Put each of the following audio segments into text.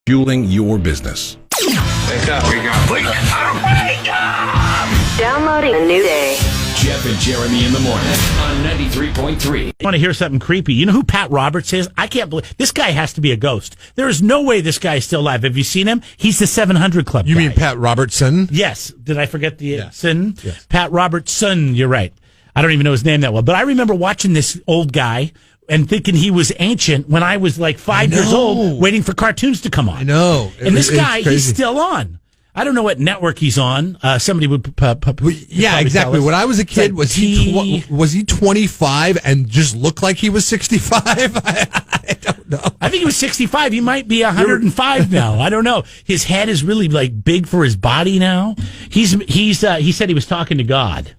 Fueling your business. Wake up. Wake up. Downloading a new day. Jeff and Jeremy in the morning on 93.3. I want to hear something creepy. You know who Pat Robertson is? I can't believe this guy has to be a ghost. There is no way this guy is still alive. Have you seen him? He's the 700 Club You guy. mean Pat Robertson? Yes. Did I forget the sin? Yes. Pat Robertson. You're right. I don't even know his name that well, but I remember watching this old guy and thinking he was ancient when I was like 5 years old, waiting for cartoons to come on. I know. And this guy, he's still on. I don't know what network he's on. Somebody would yeah, exactly. When I was a kid, was he 25 and just looked like he was 65? I don't know. I think he was 65. He might be 105 now. I don't know. His head is really like big for his body now. He said he was talking to God.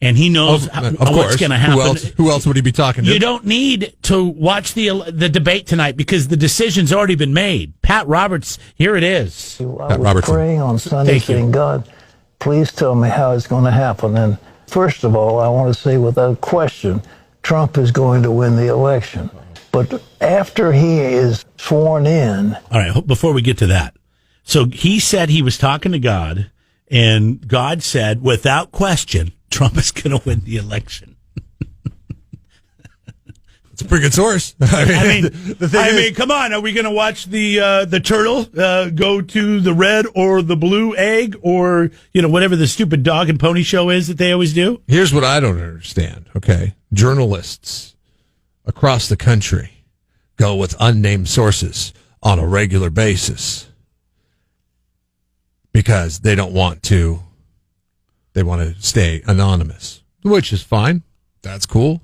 And he knows what's going to happen. Who else would he be talking to? You don't need to watch the debate tonight because the decision's already been made. Pat Roberts, here it is. I was praying on Sunday saying, God, please tell me how it's going to happen. And first of all, I want to say without question, Trump is going to win the election. But after he is sworn in... All right, before we get to that. So he said he was talking to God, and God said, without question, Trump is going to win the election. It's a pretty good source. I mean, come on. Are we going to watch the turtle go to the red or the blue egg or, whatever the stupid dog and pony show is that they always do? Here's what I don't understand, okay? Journalists across the country go with unnamed sources on a regular basis because they don't want to. They want to stay anonymous, which is fine. That's cool.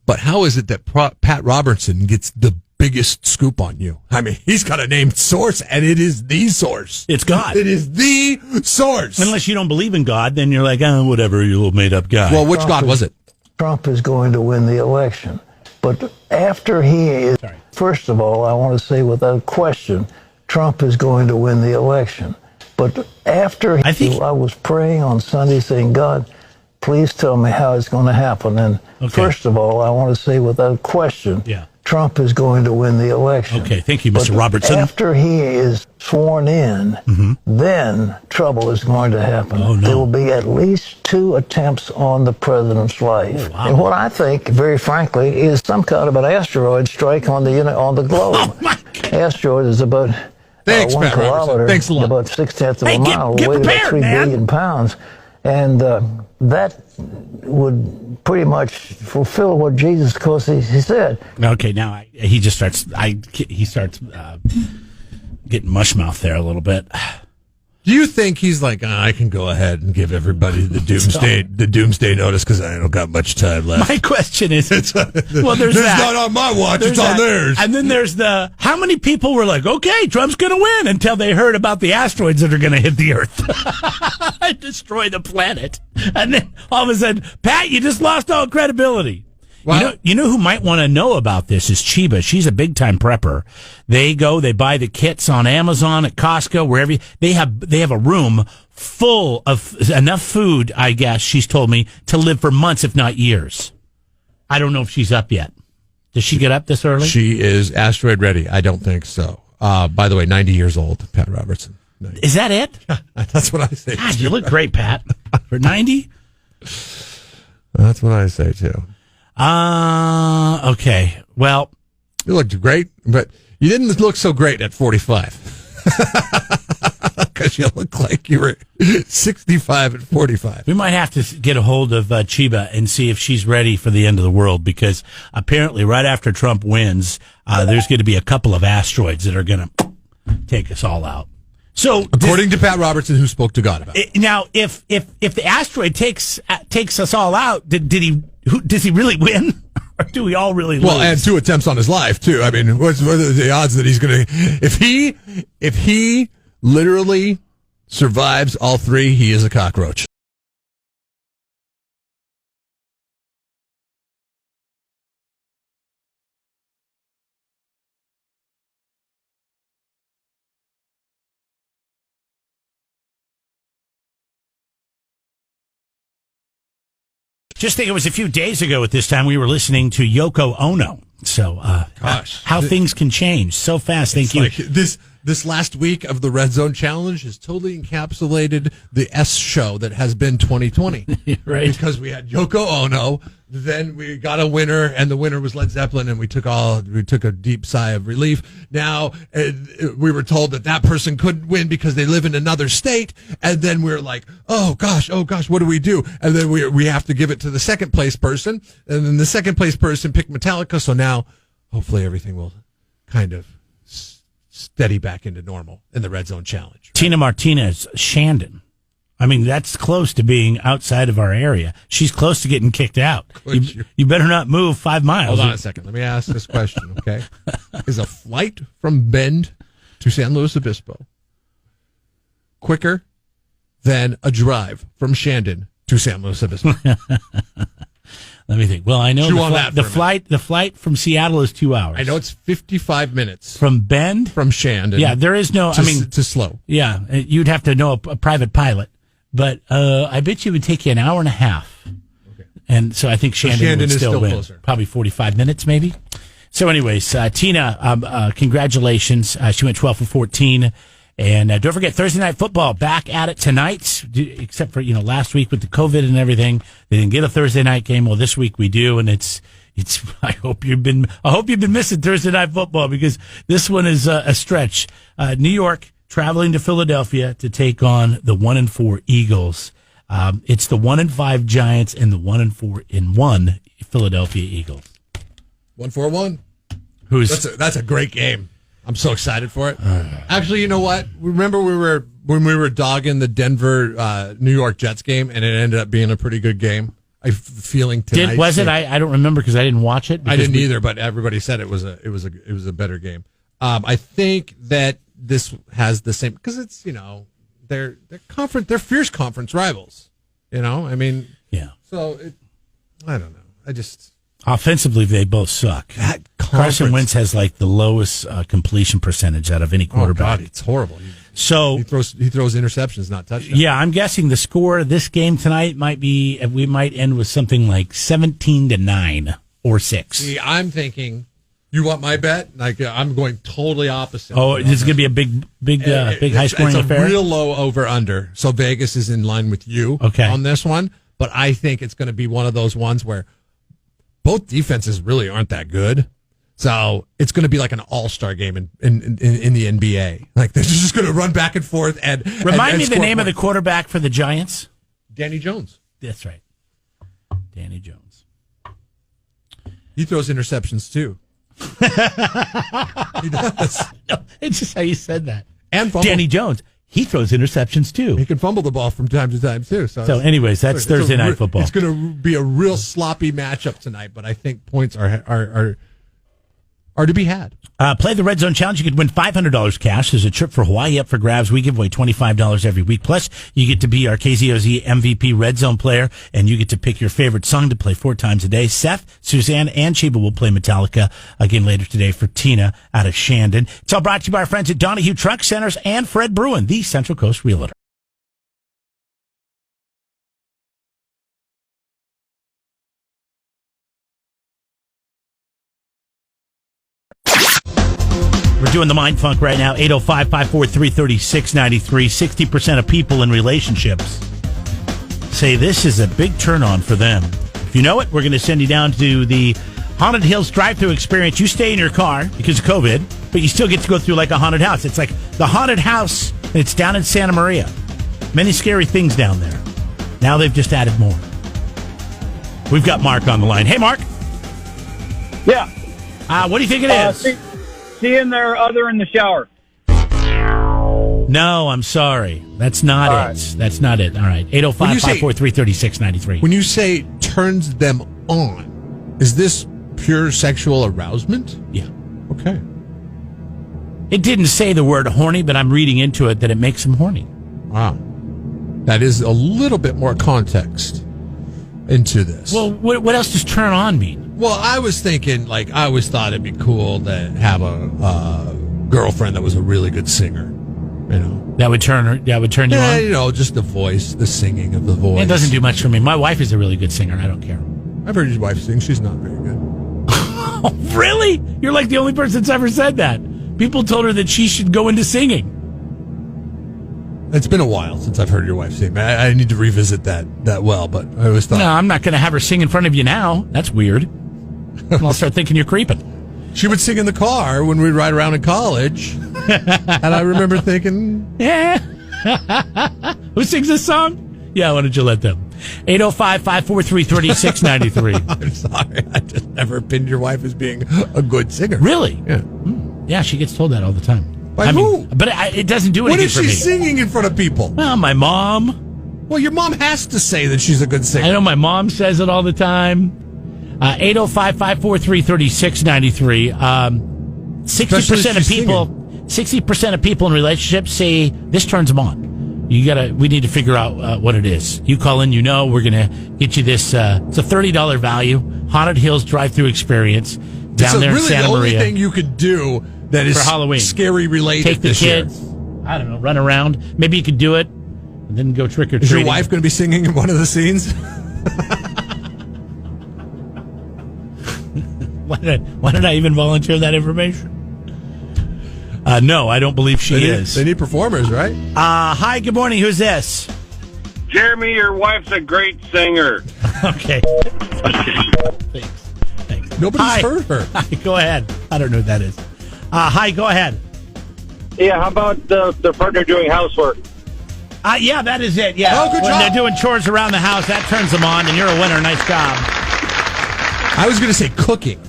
But how is it that Pat Robertson gets the biggest scoop on you? I mean, he's got a named source, and it is the source. It's God. It is the source. Unless you don't believe in God, then you're like, whatever, you little made-up guy. Well, which God was it? Trump is going to win the election. But after he is... First of all, I want to say without question, Trump is going to win the election. But after I was praying on Sunday saying, God, please tell me how it's going to happen. And first of all, I want to say without question, Trump is going to win the election. Okay, thank you, Mr. Robertson. After he is sworn in, then trouble is going to happen. Oh, no. There will be at least 2 attempts on the president's life. Oh, wow. And what I think, very frankly, is some kind of an asteroid strike on the globe. Oh, my God. Asteroid is about... Thanks, 1 kilometer, thanks a lot. about 0.6 of a mile, get weight prepared, about 3 billion pounds. And that would pretty much fulfill what Jesus, of course, he said. Okay, now he starts getting mush mouth there a little bit. Do you think he's like, I can go ahead and give everybody the Doomsday Notice because I don't got much time left? My question is, there's not on my watch, it's on theirs. And then there's how many people were like, okay, Trump's going to win until they heard about the asteroids that are going to hit the Earth and destroy the planet. And then all of a sudden, Pat, you just lost all credibility. Well, you know who might want to know about this is Chiba. She's a big time prepper. They buy the kits on Amazon, at Costco, wherever. They have a room full of enough food, I guess, she's told me, to live for months, if not years. I don't know if she's up yet. Does she get up this early? She is asteroid ready. I don't think so. By the way, 90 years old, Pat Robertson. 90. Is that it? That's what I say. God, you look great, Pat. For 90? That's what I say, too. Okay. Well, you looked great, but you didn't look so great at 45. Because you look like you were 65 at 45. We might have to get a hold of Chiba and see if she's ready for the end of the world, because apparently right after Trump wins, there's going to be a couple of asteroids that are going to take us all out. So, according to Pat Robertson, who spoke to God about it. Now, if the asteroid takes us all out, does he really win, or do we all really lose? Well, and 2 attempts on his life too. I mean, what are the odds that he's going to? If he literally survives all 3, he is a cockroach. Just think it was a few days ago at this time we were listening to Yoko Ono. So, Gosh, how things can change so fast. Thank you. Like this this last week of the Red Zone Challenge has totally encapsulated the S show that has been 2020. Right. Because we had Yoko Ono, then we got a winner, and the winner was Led Zeppelin, and we took a deep sigh of relief. Now, we were told that person couldn't win because they live in another state, and then we were like, oh gosh, what do we do? And then we have to give it to the second place person, and then the second place person picked Metallica, so now hopefully everything will kind of steady back into normal in the Red Zone Challenge. Tina Martinez, Shandon. I mean, that's close to being outside of our area. She's close to getting kicked out. You better not move 5 miles. Hold on a second. Let me ask this question, okay? Is a flight from Bend to San Luis Obispo quicker than a drive from Shandon to San Luis Obispo? Let me think. Well, I know the flight from Seattle is 2 hours. I know it's 55 minutes. From Bend? From Shandon. Yeah, there is no, to slow. Yeah, you'd have to know a private pilot. But I bet you it would take you an hour and a half. Okay. And so I think Shandon would still win. Closer. Probably 45 minutes, maybe. So anyways, Tina, congratulations. She went 12 for 14. And don't forget, Thursday Night Football back at it tonight, except for, last week with the COVID and everything. They didn't get a Thursday night game. Well, this week we do, and it's. I hope you've been missing Thursday Night Football, because this one is a stretch. New York traveling to Philadelphia to take on the 1-4 Eagles. It's the 1-5 Giants and the 1-4-1 Philadelphia Eagles. 1-4-1. That's a great game. I'm so excited for it. Actually, you know what? Remember when we were dogging the Denver New York Jets game, and it ended up being a pretty good game. I'm feeling tonight. Was it? I don't remember because I didn't watch it. I didn't either, but everybody said it was a better game. I think that this has the same, because it's they're fierce conference rivals. I mean, yeah. So I don't know. I just. Offensively, they both suck. Carson Wentz has like the lowest completion percentage out of any quarterback. Oh God, it's horrible. So he throws interceptions, not touchdowns. Yeah, I'm guessing the score of this game tonight we might end with something like 17-9 or 6. See, I'm thinking, you want my bet? Like I'm going totally opposite. Oh, this is going to be a big high scoring affair. It's a real low over under. So Vegas is in line with you on this one, but I think it's going to be one of those ones where both defenses really aren't that good. So it's going to be like an all-star game in the NBA. Like they're just going to run back and forth and remind me the name of the quarterback for the Giants. Danny Jones. That's right, Danny Jones. He throws interceptions too. He does. No, it's just how you said that. And fumble. Danny Jones. He throws interceptions too. He can fumble the ball from time to time too. So anyways, that's Thursday Night Football. It's going to be a real sloppy matchup tonight, but I think points are to be had. Play the Red Zone Challenge. You could win $500 cash. There's a trip for Hawaii up for grabs. We give away $25 every week. Plus, you get to be our KZOZ MVP Red Zone player, and you get to pick your favorite song to play 4 times a day. Seth, Suzanne, and Chiba will play Metallica again later today for Tina out of Shandon. It's all brought to you by our friends at Donahue Truck Centers and Fred Bruin, the Central Coast Realtor. We're doing the Mind Funk right now, 805-543-3693. 60% of people in relationships say this is a big turn-on for them. If you know it, we're going to send you down to the Haunted Hills drive-thru experience. You stay in your car because of COVID, but you still get to go through like a haunted house. It's like the haunted house, and it's down in Santa Maria. Many scary things down there. Now they've just added more. We've got Mark on the line. Hey, Mark. Yeah. What do you think it is? See in there other in the shower. No, I'm sorry. That's not All it. right. That's not it. All right. 805-543-3693. When you say turns them on, is this pure sexual arousement? Yeah. Okay. It didn't say the word horny, but I'm reading into it that it makes them horny. Wow. That is a little bit more context into this. Well, what else does turn on mean? Well, I was thinking, I always thought it'd be cool to have a girlfriend that was a really good singer. That would turn you on? Just the voice, the singing of the voice. It doesn't do much for me. My wife is a really good singer. I don't care. I've heard your wife sing. She's not very good. Oh, really? You're like the only person that's ever said that. People told her that she should go into singing. It's been a while since I've heard your wife sing. I need to revisit that well, but I always thought... No, I'm not going to have her sing in front of you now. That's weird. And I'll start thinking you're creeping. She would sing in the car when we'd ride around in college. And I remember thinking... Yeah. Who sings this song? Yeah, why don't you let them? 805-543-3693. I'm sorry. I just never pinned your wife as being a good singer. Really? Yeah. Yeah, she gets told that all the time. By who? But it doesn't do anything for me. What is she singing in front of people? Well, my mom. Well, your mom has to say that she's a good singer. I know my mom says it all the time. 805-543-3693. 60% of people, 60% of people in relationships say this turns them on. We need to figure out what it is. You call in, we're going to get you this. It's a $30 value, Haunted Hills drive-through experience down there in Santa Maria. The only thing you could do that is for Halloween. Scary related. Take the this kids. Year. I don't know, run around. Maybe you could do it and then go trick or treating. Is your wife going to be singing in one of the scenes? Why did I even volunteer that information? No, I don't believe she is. They need performers, right? Hi, good morning. Who's this? Jeremy, your wife's a great singer. Okay. Thanks. Nobody's heard her. Hi, go ahead. I don't know who that is. Hi, go ahead. Yeah, how about the partner doing housework? Yeah, that is it. Yeah. Oh, good when job. they're doing chores around the house, that turns them on, and you're a winner. Nice job. I was going to say cooking.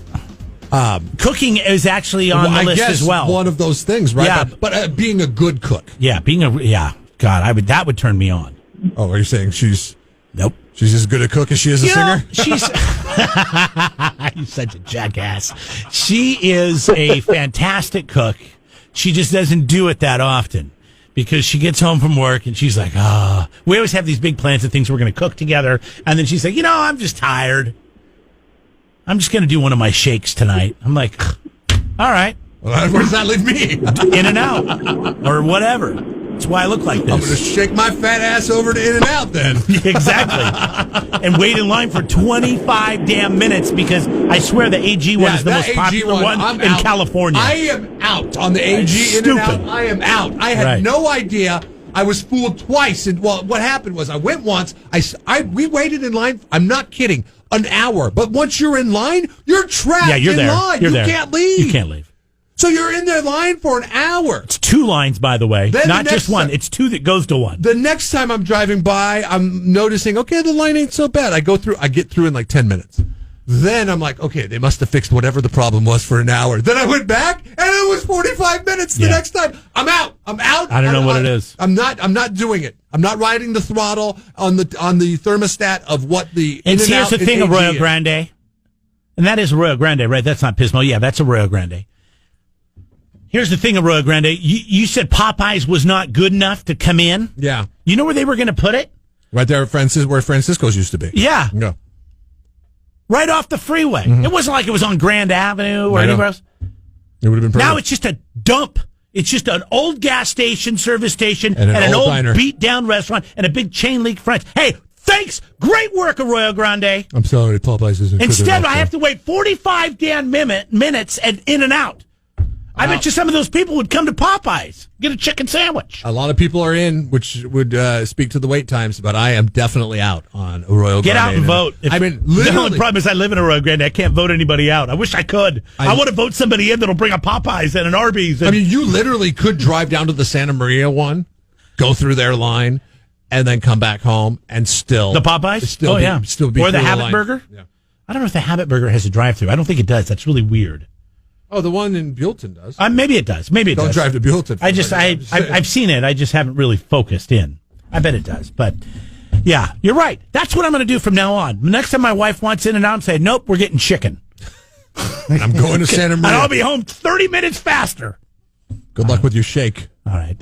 Cooking is actually on the list as well. One of those things, right? Yeah. But being a good cook. Yeah, God, that would turn me on. Oh, are you saying she's... Nope. She's as good a cook as she is a singer? She's... You're such a jackass. She is a fantastic cook. She just doesn't do it that often because she gets home from work and she's like, we always have these big plans of things we're going to cook together. And then she's like, I'm just tired. I'm just going to do one of my shakes tonight. I'm like, all right. Well, where does that leave me? In and out or whatever. That's why I look like this. I'm going to shake my fat ass over to In and Out then. Exactly. And wait in line for 25 damn minutes because I swear the AG one is the most popular one in California. I am out on the AG In and Out. I am out. I had no idea. I was fooled twice. And what happened was I went once. We waited in line. I'm not kidding. An hour. But once you're in line, you're trapped you're in there. line. You're You there. can't leave. You can't leave. So you're in their line for an hour. It's 2 lines, by the way. Then not just one. It's 2 that goes to 1. The next time I'm driving by, I'm noticing, okay, the line ain't so bad. I get through in like 10 minutes. Then I'm like, okay, they must have fixed whatever the problem was for an hour. Then I went back, and it was 45 minutes the next time. I'm out. I don't know what it is. I'm not doing it. I'm not riding the throttle on the thermostat of what the And In-N-Out here's the thing of AG Royal is. Grande. And that is Royal Grande, right? That's not Pismo. Yeah, that's a Royal Grande. Here's the thing of Royal Grande. You said Popeyes was not good enough to come in. Yeah. You know where they were going to put it? Right there where Francisco's used to be. Yeah. No. Right off the freeway. Mm-hmm. It wasn't like it was on Grand Avenue or anywhere else. It would have been perfect. Now it's just a dump. It's just an old gas station, service station, and an old diner. beat-down restaurant, and a big chain link French. Hey, thanks. Great work, Arroyo Grande. I'm sorry, Popeyes isn't. Instead, I have to wait 45 damn minutes at In and Out. I bet you some of those people would come to Popeyes, get a chicken sandwich. A lot of people are in, which would speak to the wait times, but I am definitely out on Arroyo Grande. Get out and vote. The only problem is I live in Arroyo Grande. I can't vote anybody out. I wish I could. I want to vote somebody in that'll bring a Popeyes and an Arby's. I mean, you literally could drive down to the Santa Maria one, go through their line, and then come back home and still the Popeyes. Still be or the through Habit line. Burger. Yeah. I don't know if the Habit Burger has a drive-through. I don't think it does. That's really weird. Oh, the one in Buellton does. Maybe it does. Don't drive to Buellton. I've seen it. I just haven't really focused in. I bet it does. But yeah, you're right. That's what I'm going to do from now on. The next time my wife wants In and Out, I'm saying, nope, we're getting chicken. I'm going to Santa Maria. And I'll be home 30 minutes faster. Good luck with your shake. All right.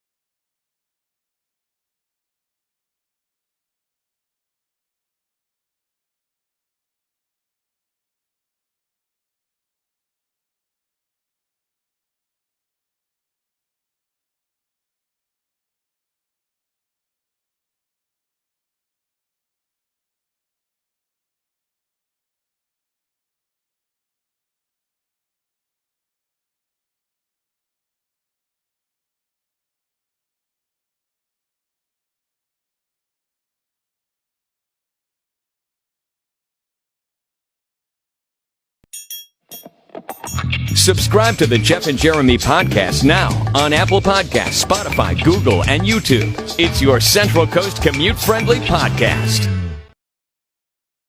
Subscribe to the Jeff and Jeremy podcast now on Apple Podcasts, Spotify, Google, and YouTube. It's your Central Coast commute-friendly podcast.